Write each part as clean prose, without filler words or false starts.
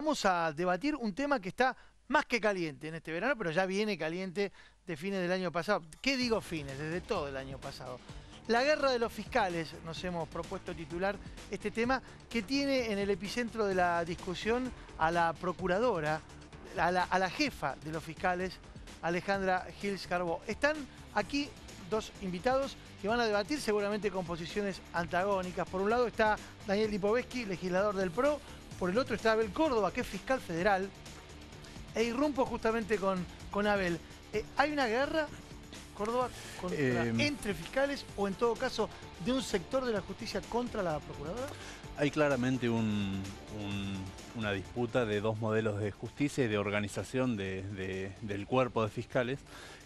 vamos a debatir un tema que está más que caliente en este verano, pero ya viene caliente de fines del año pasado. ¿Qué digo fines? Desde todo el año pasado. La guerra de los fiscales, nos hemos propuesto titular este tema, que tiene en el epicentro de la discusión a la procuradora, a la jefa de los fiscales, Alejandra Gils Carbó. Están aquí dos invitados que van a debatir seguramente con posiciones antagónicas. Por un lado está Daniel Lipovetsky, legislador del PRO. Por el otro está Abel Córdoba, que es fiscal federal. E irrumpo justamente con Abel. ¿Hay una guerra, Córdoba, entre fiscales o en todo caso de un sector de la justicia contra la procuradora? Hay claramente una disputa de dos modelos de justicia y de organización del cuerpo de fiscales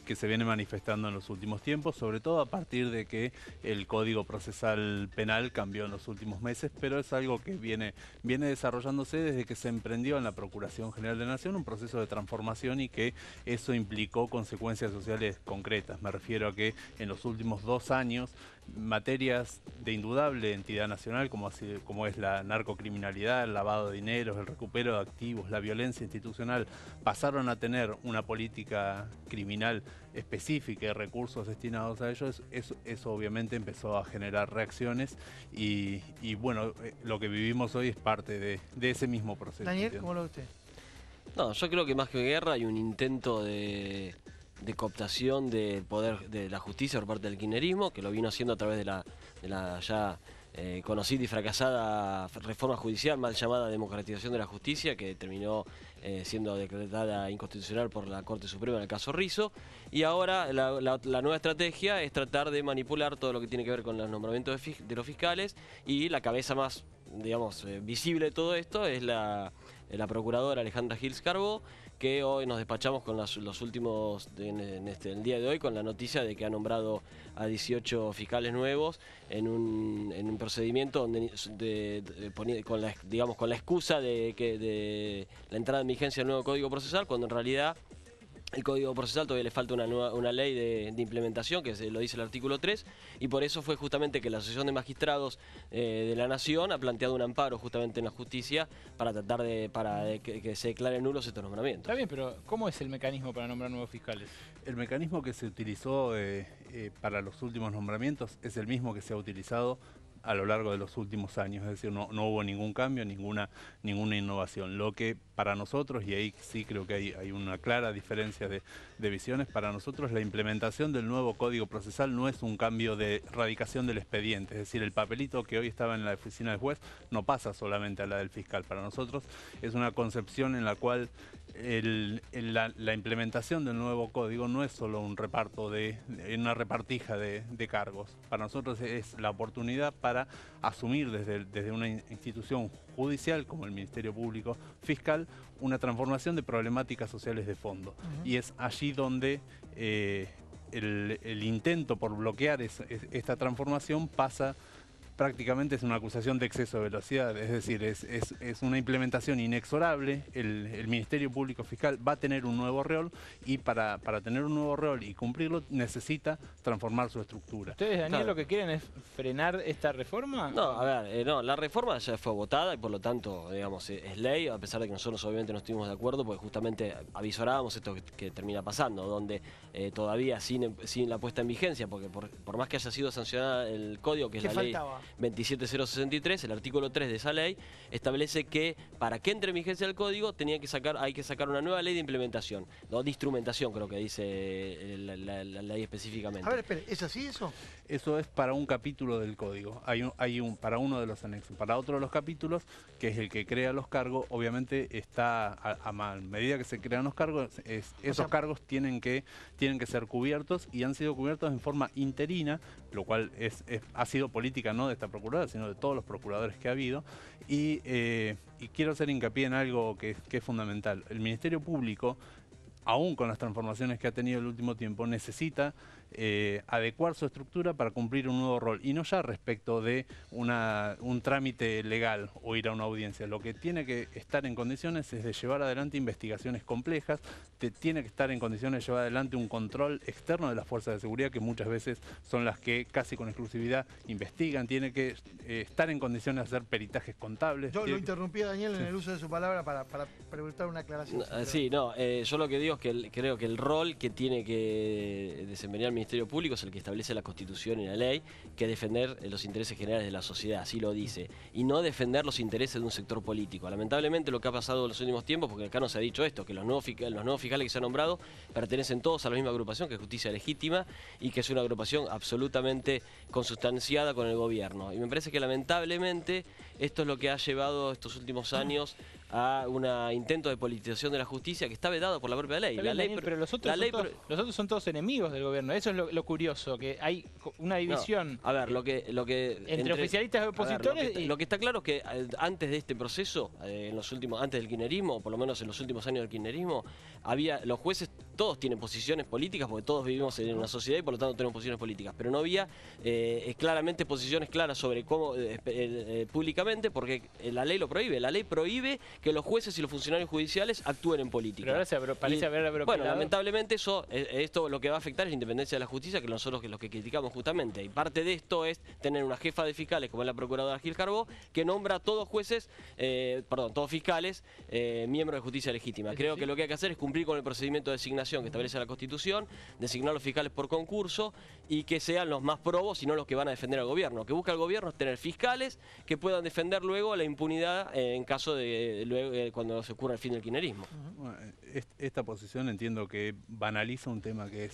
que se viene manifestando en los últimos tiempos, sobre todo a partir de que el Código Procesal Penal cambió en los últimos meses, pero es algo que viene desarrollándose desde que se emprendió en la Procuración General de la Nación un proceso de transformación y que eso implicó consecuencias sociales concretas. Me refiero a que en los últimos 2 años materias de indudable entidad nacional como es la narcocriminalidad, el lavado de dinero, el recupero de activos, la violencia institucional, pasaron a tener una política criminal específica y recursos destinados a ellos. Eso obviamente empezó a generar reacciones y bueno, lo que vivimos hoy es parte de ese mismo proceso. Daniel, ¿cómo lo ve usted? No, yo creo que más que guerra hay un intento de cooptación del poder de la justicia por parte del kirchnerismo, que lo vino haciendo a través de la ya conocida y fracasada reforma judicial, mal llamada democratización de la justicia, que terminó siendo decretada inconstitucional por la Corte Suprema en el caso Rizzo. Y ahora la nueva estrategia es tratar de manipular todo lo que tiene que ver con los nombramientos de los fiscales, y la cabeza más, digamos, visible de todo esto es la procuradora Alejandra Gils Carbó, que hoy nos despachamos con los últimos, el día de hoy, con la noticia de que ha nombrado a 18 fiscales nuevos en un procedimiento donde con la excusa de la entrada en vigencia del nuevo Código Procesal, cuando en realidad el Código Procesal todavía le falta una ley de implementación, que lo dice el artículo 3, y por eso fue justamente que la Asociación de Magistrados de la Nación ha planteado un amparo justamente en la justicia para tratar de que se declaren nulos estos nombramientos. Está bien, pero ¿cómo es el mecanismo para nombrar nuevos fiscales? El mecanismo que se utilizó para los últimos nombramientos es el mismo que se ha utilizado a lo largo de los últimos años, es decir, no hubo ningún cambio, ninguna innovación. Lo que para nosotros, y ahí sí creo que hay una clara diferencia de visiones, para nosotros la implementación del nuevo Código Procesal no es un cambio de radicación del expediente, es decir, el papelito que hoy estaba en la oficina del juez no pasa solamente a la del fiscal. Para nosotros es una concepción en la cual la implementación del nuevo código no es solo un reparto una repartija de cargos. Para nosotros es la oportunidad para asumir desde una institución judicial como el Ministerio Público Fiscal una transformación de problemáticas sociales de fondo. Y es allí donde el intento por bloquear esta transformación pasa. Prácticamente es una acusación de exceso de velocidad, es decir, es una implementación inexorable. El Ministerio Público Fiscal va a tener un nuevo rol y para tener un nuevo rol y cumplirlo necesita transformar su estructura. ¿Ustedes, Daniel, Claro, lo que quieren es frenar esta reforma? No, a ver, no, la reforma ya fue votada y por lo tanto, digamos, es ley, a pesar de que nosotros obviamente no estuvimos de acuerdo, porque justamente avisorábamos esto que termina pasando, donde todavía sin la puesta en vigencia, porque por más que haya sido sancionada el código, que es la ley 27063, el artículo 3 de esa ley, establece que para que entre en vigencia el código hay que sacar una nueva ley de implementación, ¿no? De instrumentación, creo que dice la ley específicamente. A ver, espere, ¿es así eso? Eso es para un capítulo del código, para uno de los anexos. Para otro de los capítulos, que es el que crea los cargos, obviamente está a medida que se crean los cargos, esos cargos tienen que ser cubiertos y han sido cubiertos en forma interina, lo cual ha sido política no de esta procuradora, sino de todos los procuradores que ha habido. Y quiero hacer hincapié en algo que es fundamental. El Ministerio Público, aún con las transformaciones que ha tenido el último tiempo, necesita adecuar su estructura para cumplir un nuevo rol, y no ya respecto de un trámite legal o ir a una audiencia. Lo que tiene que estar en condiciones es de llevar adelante investigaciones complejas, tiene que estar en condiciones de llevar adelante un control externo de las fuerzas de seguridad, que muchas veces son las que casi con exclusividad investigan, tiene que estar en condiciones de hacer peritajes contables. Yo lo interrumpí a Daniel en el uso de su palabra para preguntar una aclaración. Yo lo que digo es que creo que el rol que tiene que desempeñar el Ministerio Público es el que establece la Constitución y la ley, que defender los intereses generales de la sociedad, así lo dice, y no defender los intereses de un sector político. Lamentablemente lo que ha pasado en los últimos tiempos, porque acá no se ha dicho esto, que los nuevos fiscales que se han nombrado pertenecen todos a la misma agrupación, que es Justicia Legítima, y que es una agrupación absolutamente consustanciada con el gobierno. Y me parece que lamentablemente esto es lo que ha llevado estos últimos años a un intento de politización de la justicia que está vedado por la propia ley. Bien, Daniel, pero los otros son todos enemigos del gobierno. Eso es lo curioso, que hay una división entre oficialistas y opositores. Lo que está claro es que antes de este proceso, antes del kirchnerismo, o por lo menos en los últimos años del kirchnerismo, los jueces todos tienen posiciones políticas, porque todos vivimos en una sociedad y por lo tanto tenemos posiciones políticas, pero no había claramente posiciones claras sobre cómo públicamente, porque la ley lo prohíbe. La ley prohíbe que los jueces y los funcionarios judiciales actúen en política. Pero ahora parece haber bueno, lamentablemente esto lo que va a afectar es la independencia de la justicia, que nosotros los que criticamos justamente. Y parte de esto es tener una jefa de fiscales, como es la procuradora Gil Carbó, que nombra a todos todos fiscales, miembros de justicia legítima. Creo que lo que hay que hacer es cumplir con el procedimiento de designación que establece la Constitución, designar los fiscales por concurso y que sean los más probos y no los que van a defender al gobierno. Lo que busca el gobierno es tener fiscales que puedan defender luego la impunidad en caso de cuando se ocurra el fin del kirchnerismo. Bueno, esta posición entiendo que banaliza un tema que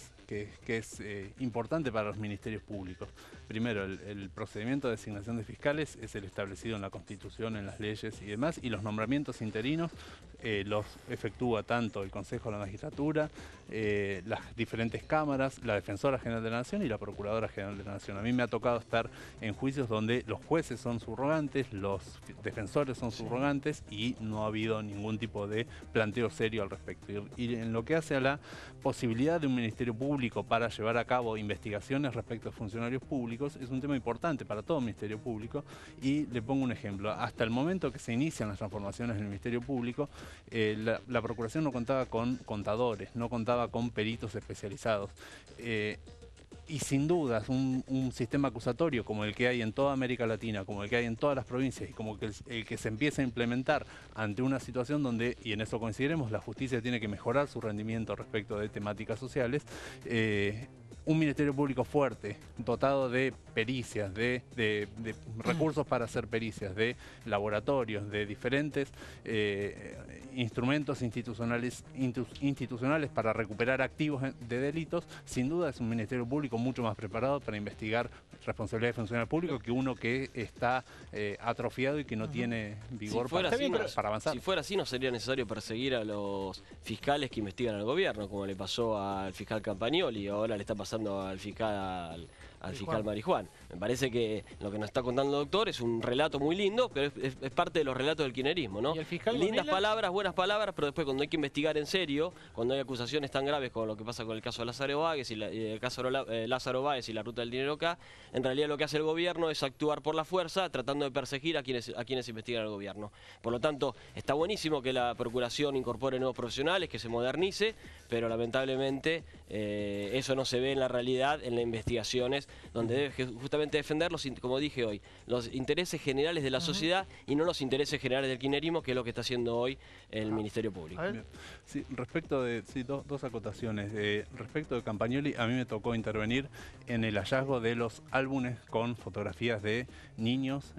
es importante para los ministerios públicos. Primero, el procedimiento de designación de fiscales es el establecido en la Constitución, en las leyes y demás, y los nombramientos interinos los efectúa tanto el Consejo de la Magistratura, las diferentes cámaras, la Defensora General de la Nación y la Procuradora General de la Nación. A mí me ha tocado estar en juicios donde los jueces son subrogantes, los defensores son subrogantes y no ha habido ningún tipo de planteo serio al respecto. Y en lo que hace a la posibilidad de un Ministerio Público para llevar a cabo investigaciones respecto a funcionarios públicos, es un tema importante para todo Ministerio Público, y le pongo un ejemplo. Hasta el momento que se inician las transformaciones en el Ministerio Público, la Procuración no contaba con contadores, no contaba con peritos especializados. Y sin dudas un sistema acusatorio como el que hay en toda América Latina, como el que hay en todas las provincias y como el que se empieza a implementar ante una situación donde, y en eso coincidiremos, la justicia tiene que mejorar su rendimiento respecto de temáticas sociales, un Ministerio Público fuerte, dotado de pericias, de recursos para hacer pericias, de laboratorios, de diferentes instrumentos institucionales para recuperar activos de delitos, sin duda es un Ministerio Público mucho más preparado para investigar responsabilidad de funcionarios públicos que uno que está atrofiado y que no tiene vigor para avanzar. Si fuera así, no sería necesario perseguir a los fiscales que investigan al gobierno, como le pasó al fiscal Campagnoli y ahora le está pasando al fiscal Marijuán. Me parece que lo que nos está contando el doctor es un relato muy lindo, pero es parte de los relatos del kirchnerismo, ¿no? ¿Y el fiscal Lindas Bonella? palabras, buenas palabras, pero después cuando hay que investigar en serio, cuando hay acusaciones tan graves como lo que pasa con el caso de Lázaro Báez y el caso de Lázaro Báez y la ruta del dinero acá, en realidad lo que hace el gobierno es actuar por la fuerza, tratando de perseguir a quienes investigan al gobierno. Por lo tanto, está buenísimo que la Procuración incorpore nuevos profesionales, que se modernice, pero lamentablemente eso no se ve en la realidad, en las investigaciones, donde debe justamente defender, como dije hoy, los intereses generales de la sociedad y no los intereses generales del kirchnerismo, que es lo que está haciendo hoy el Ministerio Público. Sí, respecto de dos acotaciones. Respecto de Campagnoli, a mí me tocó intervenir en el hallazgo de los álbumes con fotografías de niños,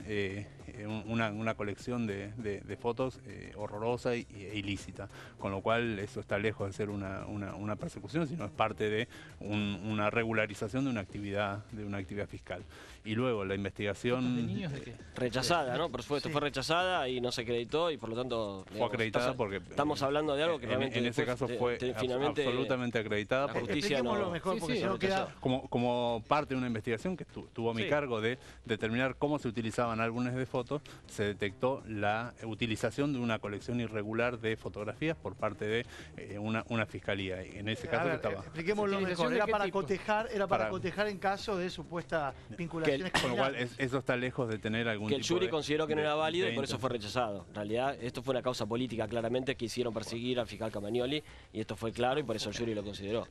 una colección de fotos horrorosa e ilícita, con lo cual eso está lejos de ser una persecución, sino es parte de una regularización de una actividad una actividad fiscal. Y luego la investigación... ¿De niños de qué? Rechazada, ¿no? Por supuesto, fue rechazada y no se acreditó y por lo tanto... Fue acreditada porque... Estamos hablando de algo que realmente... En ese caso fue finalmente absolutamente acreditada. La justicia no... mejor porque no queda... Como parte de una investigación que tuvo a mi cargo de determinar cómo se utilizaban álbumes de fotos, se detectó la utilización de una colección irregular de fotografías por parte de una fiscalía. En ese caso estaba... Expliquémoslo mejor. Era para cotejar en caso de supuesta vinculaciones con lo cual eso está lejos de tener algún tipo de... Que el jury consideró que no era válido y por eso fue rechazado. En realidad esto fue una causa política claramente que hicieron perseguir al fiscal Camagnoli y esto fue claro y por eso el jury lo consideró.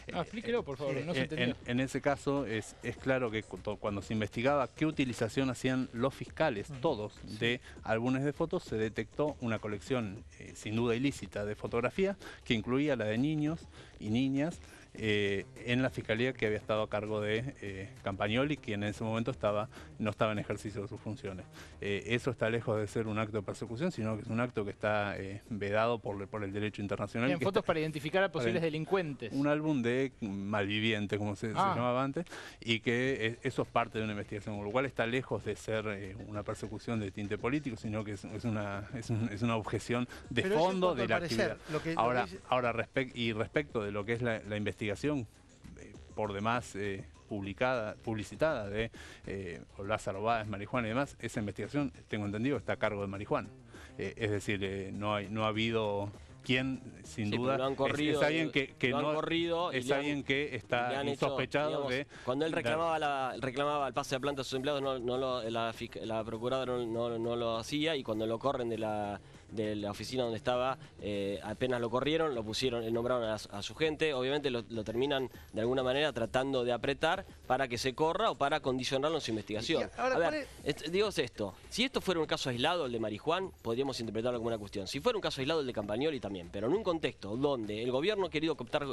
Explíquelo, por favor, no se entendió. En ese caso es claro que cuando se investigaba qué utilización hacían los fiscales, todos, de álbumes de fotos, se detectó una colección sin duda ilícita de fotografías que incluía la de niños y niñas en la fiscalía que había estado a cargo de Campagnoli, quien en ese momento no estaba en ejercicio de sus funciones. Eso está lejos de ser un acto de persecución, sino que es un acto que está vedado por el derecho internacional. En fotos para identificar a posibles delincuentes. Un álbum de malvivientes, como se llamaba antes, y que eso es parte de una investigación, con lo cual está lejos de ser una persecución de tinte político, sino que es una objeción de fondo de la actividad. Ahora respecto de lo que es la investigación, por demás publicitada de Lázaro Báez, marihuana y demás, esa investigación, tengo entendido, está a cargo de marihuana. Es decir, no ha habido quien, sin duda, es alguien alguien que está insospechado de... Cuando él reclamaba el pase de planta a sus empleados, la procuradora no lo hacía, y cuando lo corren de la oficina donde estaba, apenas lo corrieron, lo pusieron, nombraron a su gente, obviamente lo terminan de alguna manera tratando de apretar para que se corra o para condicionarlo en su investigación. A ver, digo esto, si esto fuera un caso aislado, el de Marijuán, podríamos interpretarlo como una cuestión. Si fuera un caso aislado, el de Campagnoli también, pero en un contexto donde el gobierno ha querido cooptar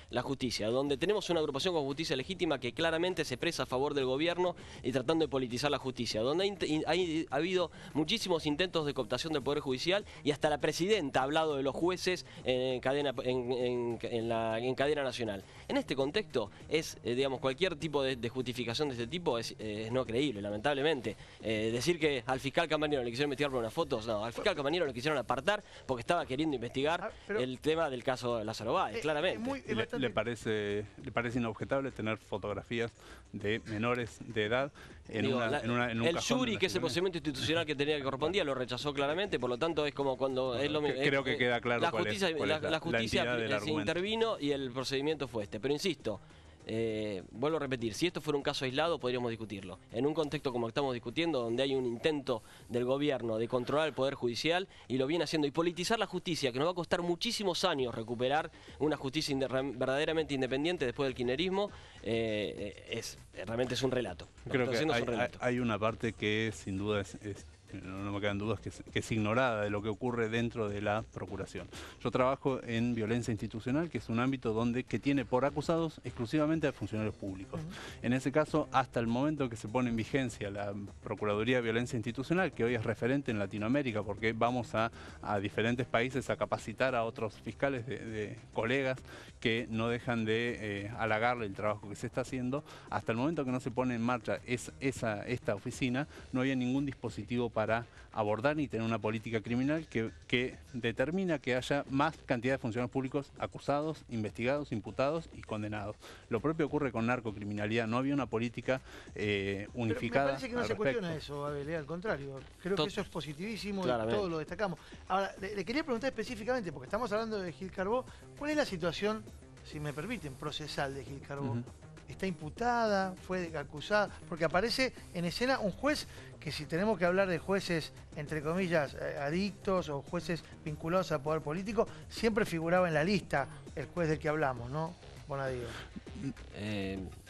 la justicia, donde tenemos una agrupación con justicia legítima que claramente se expresa a favor del gobierno y tratando de politizar la justicia, donde ha habido muchísimos intentos de cooptación del Poder Judicial, y hasta la presidenta ha hablado de los jueces en cadena nacional. En este contexto, digamos, cualquier tipo de justificación de este tipo es no creíble, lamentablemente. Decir que al fiscal Campagnoli le quisieron investigar por unas fotos, no, al fiscal Campagnoli lo quisieron apartar porque estaba queriendo investigar el tema del caso de Lázaro Báez, claramente. ¿Le parece inobjetable tener fotografías de menores de edad en un el jury, que es el procedimiento institucional que tenía que correspondía, lo rechazó claramente, por lo tanto es como cuando es lo mismo. Creo que queda claro la justicia se intervino y el procedimiento fue este. Pero insisto, vuelvo a repetir, si esto fuera un caso aislado podríamos discutirlo. En un contexto como estamos discutiendo, donde hay un intento del gobierno de controlar el Poder Judicial y lo viene haciendo, y politizar la justicia, que nos va a costar muchísimos años recuperar una justicia verdaderamente independiente después del kirchnerismo, realmente es un relato. Creo que hay una parte que sin duda no me quedan dudas, que es ignorada de lo que ocurre dentro de la Procuración. Yo trabajo en violencia institucional, que es un ámbito que tiene por acusados exclusivamente a funcionarios públicos. En ese caso, hasta el momento que se pone en vigencia la Procuraduría de Violencia Institucional, que hoy es referente en Latinoamérica, porque vamos a diferentes países a capacitar a otros fiscales de colegas que no dejan de halagarle el trabajo que se está haciendo, hasta el momento que no se pone en marcha esta oficina, no había ningún dispositivo para abordar ni tener una política criminal que determina que haya más cantidad de funcionarios públicos acusados, investigados, imputados y condenados. Lo propio ocurre con narcocriminalidad, no había una política unificada. Pero me parece que no se cuestiona eso, Abel, al contrario. Creo que eso es positivísimo y todo lo destacamos. Ahora, le quería preguntar específicamente, porque estamos hablando de Gil Carbó, ¿cuál es la situación, si me permiten, procesal de Gil Carbó? ¿Está imputada? ¿Fue acusada? Porque aparece en escena un juez que, si tenemos que hablar de jueces, entre comillas, adictos o jueces vinculados al poder político, siempre figuraba en la lista el juez del que hablamos, ¿no? Bonadío.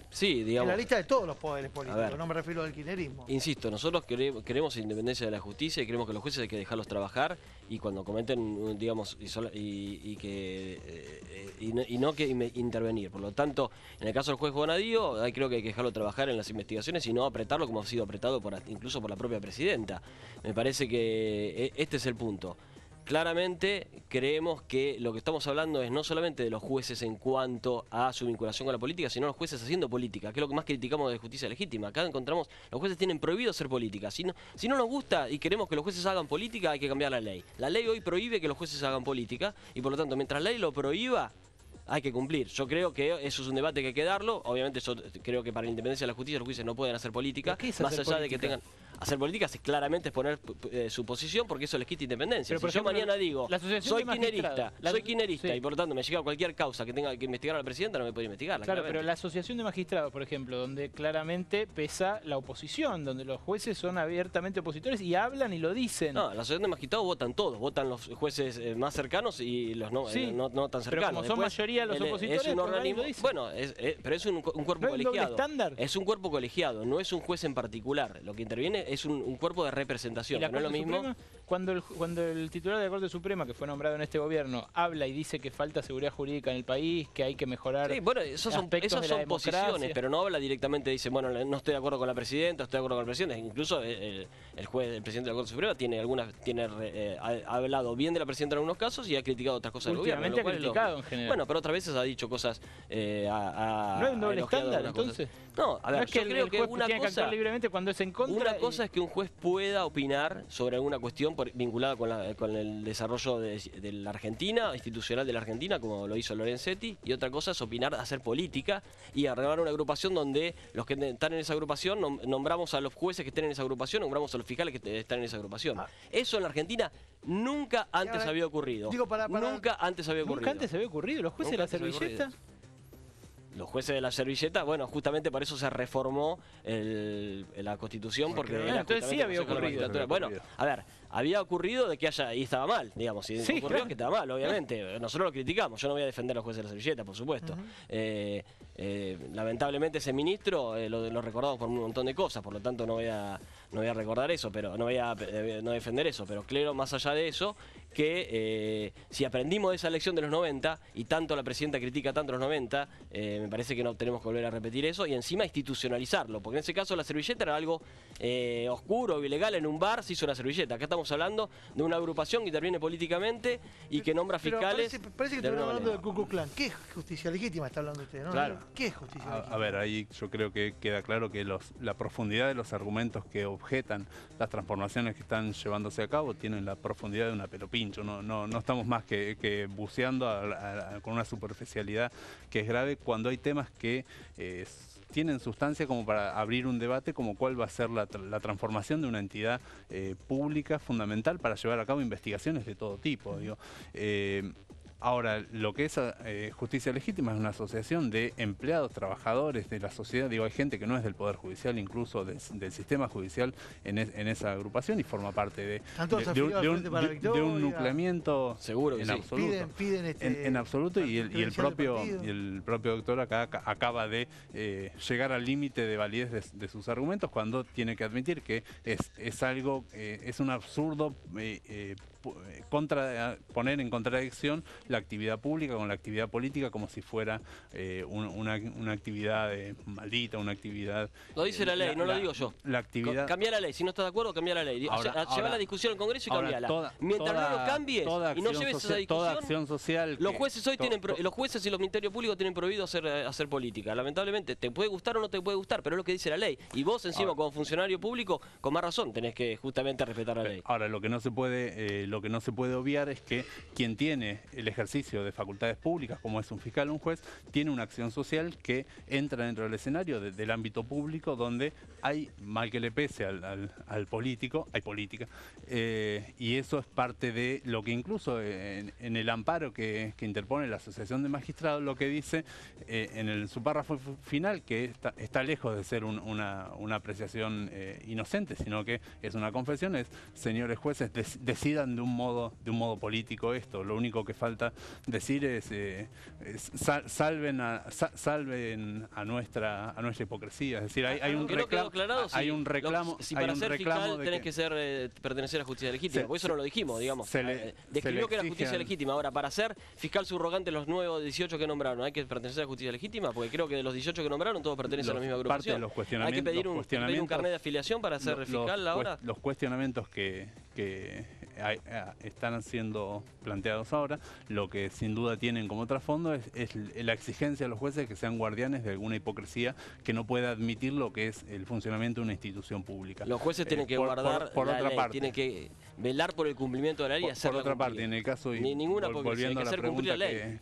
Sí, digamos. En la lista de todos los poderes políticos, no me refiero al kirchnerismo. Insisto, nosotros queremos independencia de la justicia y creemos que los jueces hay que dejarlos trabajar, y cuando cometen, digamos, no que intervenir. Por lo tanto, en el caso del juez Bonadío, creo que hay que dejarlo trabajar en las investigaciones y no apretarlo como ha sido apretado incluso por la propia presidenta. Me parece que este es el punto. claramente creemos que lo que estamos hablando es no solamente de los jueces en cuanto a su vinculación con la política, sino los jueces haciendo política, que es lo que más criticamos de justicia legítima. Acá encontramos, los jueces tienen prohibido hacer política. Si no nos gusta y queremos que los jueces hagan política, hay que cambiar la ley. La ley hoy prohíbe que los jueces hagan política y por lo tanto, mientras la ley lo prohíba, hay que cumplir. Yo creo que eso es un debate que hay que darlo. Obviamente yo creo que para la independencia de la justicia los jueces no pueden hacer política. Más allá de que tengan... Hacer política es claramente exponer su posición, porque eso les quita independencia. Si yo mañana digo, soy kirchnerista y por lo tanto me llega cualquier causa que tenga que investigar a la presidenta, no me puede investigar. Claro, pero la asociación de magistrados, por ejemplo, donde claramente pesa la oposición, donde los jueces son abiertamente opositores y hablan y lo dicen. No, la asociación de magistrados votan todos, votan los jueces más cercanos y los no tan cercanos. Pero como son mayoría los opositores, es un organismo, bueno, pero es un cuerpo colegiado. Es un cuerpo colegiado, no es un juez en particular. Lo que interviene es un cuerpo de representación, no es lo mismo. Suprema, cuando el titular de la Corte Suprema, que fue nombrado en este gobierno, habla y dice que falta seguridad jurídica en el país, que hay que mejorar. Sí, bueno, esas son posiciones, pero no habla directamente, dice, bueno, no estoy de acuerdo con la presidenta, estoy de acuerdo con el presidente. Incluso el presidente de la Corte Suprema ha hablado bien de la presidenta en algunos casos y ha criticado otras cosas del gobierno. Últimamente ha criticado en general. Bueno, pero otras veces ha dicho cosas. ¿No es un doble estándar entonces? No, a ver, no es que yo creo que una cosa libremente cuando es en contra. Una cosa es que un juez pueda opinar sobre alguna cuestión vinculada con el desarrollo de la Argentina, institucional de la Argentina, como lo hizo Lorenzetti, y otra cosa es opinar, hacer política y arreglar una agrupación donde los que están en esa agrupación nombramos a los jueces que estén en esa agrupación, nombramos a los fiscales que están en esa agrupación. Eso en la Argentina nunca antes había ocurrido. Nunca antes había ocurrido. ¿Nunca antes había ocurrido? ¿Los jueces de la servilleta? Los jueces de la servilleta, bueno, justamente por eso se reformó la Constitución, porque era entonces sí había ocurrido. Bueno, a ver, había ocurrido de que y estaba mal, digamos, si ocurrió claro. Que estaba mal, obviamente. Nosotros lo criticamos, yo no voy a defender a los jueces de la servilleta, por supuesto. Lamentablemente ese ministro lo recordamos por un montón de cosas, por lo tanto no voy a recordar eso, pero no voy a defender eso, pero claro, más allá de eso, que si aprendimos de esa elección de los 90 y tanto la presidenta critica tanto los 90, me parece que no tenemos que volver a repetir eso y encima institucionalizarlo, porque en ese caso la servilleta era algo oscuro o ilegal, en un bar se hizo una servilleta. Acá estamos hablando de una agrupación que interviene políticamente y que nombra fiscales. Parece que estamos hablando del Ku Klux Klan. ¿Qué justicia legítima está hablando usted? ¿No? Claro. ¿Qué es justicia legítima? A ver, ahí yo creo que queda claro que la profundidad de los argumentos que objetan las transformaciones que están llevándose a cabo tienen la profundidad de una pelopincho. No estamos más que buceando con una superficialidad que es grave cuando hay temas que tienen sustancia como para abrir un debate como cuál va a ser la transformación de una entidad pública fundamental para llevar a cabo investigaciones de todo tipo. Digo. Ahora, lo que es justicia legítima es una asociación de empleados, trabajadores de la sociedad. Digo, hay gente que no es del Poder Judicial, incluso del sistema judicial en esa agrupación y forma parte de un nucleamiento seguro que en sí. absoluto. Piden en absoluto y el propio doctor acá acaba de llegar al límite de validez de sus argumentos cuando tiene que admitir que es algo, es un absurdo poner en contradicción la actividad pública con la actividad política como si fuera una actividad maldita, una actividad... Lo dice la ley, no lo digo yo. La actividad... Cambia la ley, si no estás de acuerdo, cambia la ley. Lleva la discusión al Congreso y cambiala. Mientras no lo cambies y no lleves esa discusión... Toda acción social... Los jueces hoy los jueces y los ministerios públicos tienen prohibido hacer política. Lamentablemente, te puede gustar o no te puede gustar, pero es lo que dice la ley. Y vos encima, como funcionario público, con más razón, tenés que justamente respetar la ley. Ahora, lo que no se puede obviar es que quien tiene el ejercicio de facultades públicas, como es un fiscal o un juez, tiene una acción social que entra dentro del escenario del ámbito público donde hay, mal que le pese al político, hay política. Y eso es parte de lo que incluso en el amparo que interpone la Asociación de Magistrados, lo que dice en su párrafo final, que está lejos de ser una apreciación inocente, sino que es una confesión, es, señores jueces, decidan de un modo político esto. Lo único que falta decir es salven a nuestra hipocresía. Es decir, hay un reclamo. Si para ser fiscal tenés que pertenecer a justicia legítima, por eso no lo dijimos, digamos. Describió que era justicia legítima. Ahora, para ser fiscal subrogante los nuevos 18 que nombraron, ¿hay que pertenecer a justicia legítima? Porque creo que de los 18 que nombraron todos pertenecen a la misma agrupación. Hay que pedir un carnet de afiliación para ser fiscal ahora. Los cuestionamientos que están siendo planteados ahora, lo que sin duda tienen como trasfondo es la exigencia a los jueces de que sean guardianes de alguna hipocresía que no pueda admitir lo que es el funcionamiento de una institución pública. Los jueces tienen que guardar la ley, tienen que velar por el cumplimiento de la ley y hacerla Por otra cumplir. parte, en el caso, volviendo a la pregunta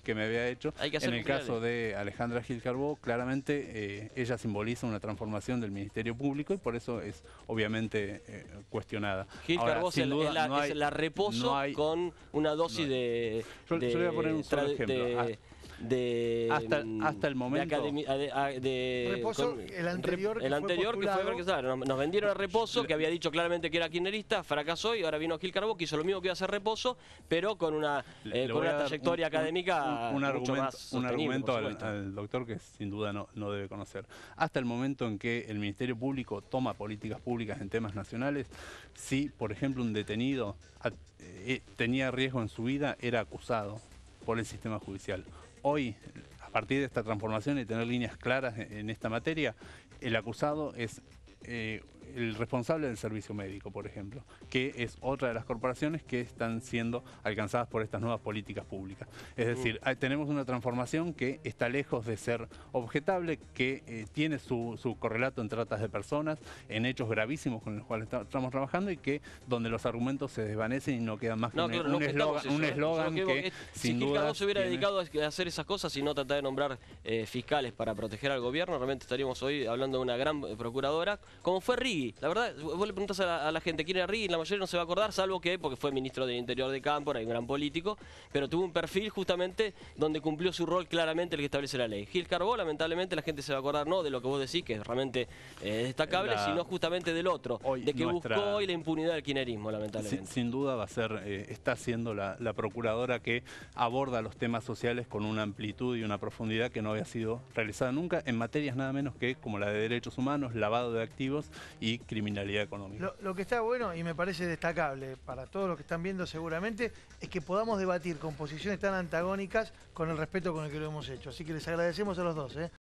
que me había hecho, en el caso de Alejandra Gil Carbó, claramente ella simboliza una transformación del Ministerio Público y por eso es obviamente cuestionada. Gil Carbó es la reposo con una dosis de... Yo le voy a poner un solo ejemplo. Hasta el momento Reposo, el anterior que fue nos vendieron a Reposo, que había dicho claramente que era kirchnerista, fracasó y ahora vino Gil Carbó, que hizo lo mismo que iba a hacer Reposo, pero con una trayectoria académica mucho más sostenible, un argumento al doctor que sin duda no debe conocer. Hasta el momento en que el Ministerio Público toma políticas públicas en temas nacionales, si por ejemplo un detenido tenía riesgo en su vida, era acusado por el sistema judicial. Hoy, a partir de esta transformación y tener líneas claras en esta materia, el acusado es el responsable del servicio médico, por ejemplo, que es otra de las corporaciones que están siendo alcanzadas por estas nuevas políticas públicas. Es decir, tenemos una transformación que está lejos de ser objetable, que tiene su correlato en tratas de personas, en hechos gravísimos con los cuales estamos trabajando y que donde los argumentos se desvanecen y no quedan más que un eslogan que sin duda... Si Gil Carbó se hubiera dedicado a hacer esas cosas y no tratar de nombrar fiscales para proteger al gobierno, realmente estaríamos hoy hablando de una gran procuradora, como fue Rigui. La verdad, vos le preguntás a la gente quién era Rigui, la mayoría no se va a acordar, salvo que porque fue ministro del Interior de Campo, era un gran político, pero tuvo un perfil justamente donde cumplió su rol claramente el que establece la ley. Gil Carbó, lamentablemente, la gente se va a acordar no de lo que vos decís, que es realmente destacable, sino justamente del otro, de que buscó hoy la impunidad del kirchnerismo, lamentablemente. Sin duda va a ser, está siendo la procuradora que aborda los temas sociales con una amplitud y una profundidad que no había sido realizada nunca en materias nada menos que como la de derechos humanos, lavado de activos y criminalidad económica. Lo que está bueno y me parece destacable para todos los que están viendo seguramente es que podamos debatir con posiciones tan antagónicas con el respeto con el que lo hemos hecho. Así que les agradecemos a los dos.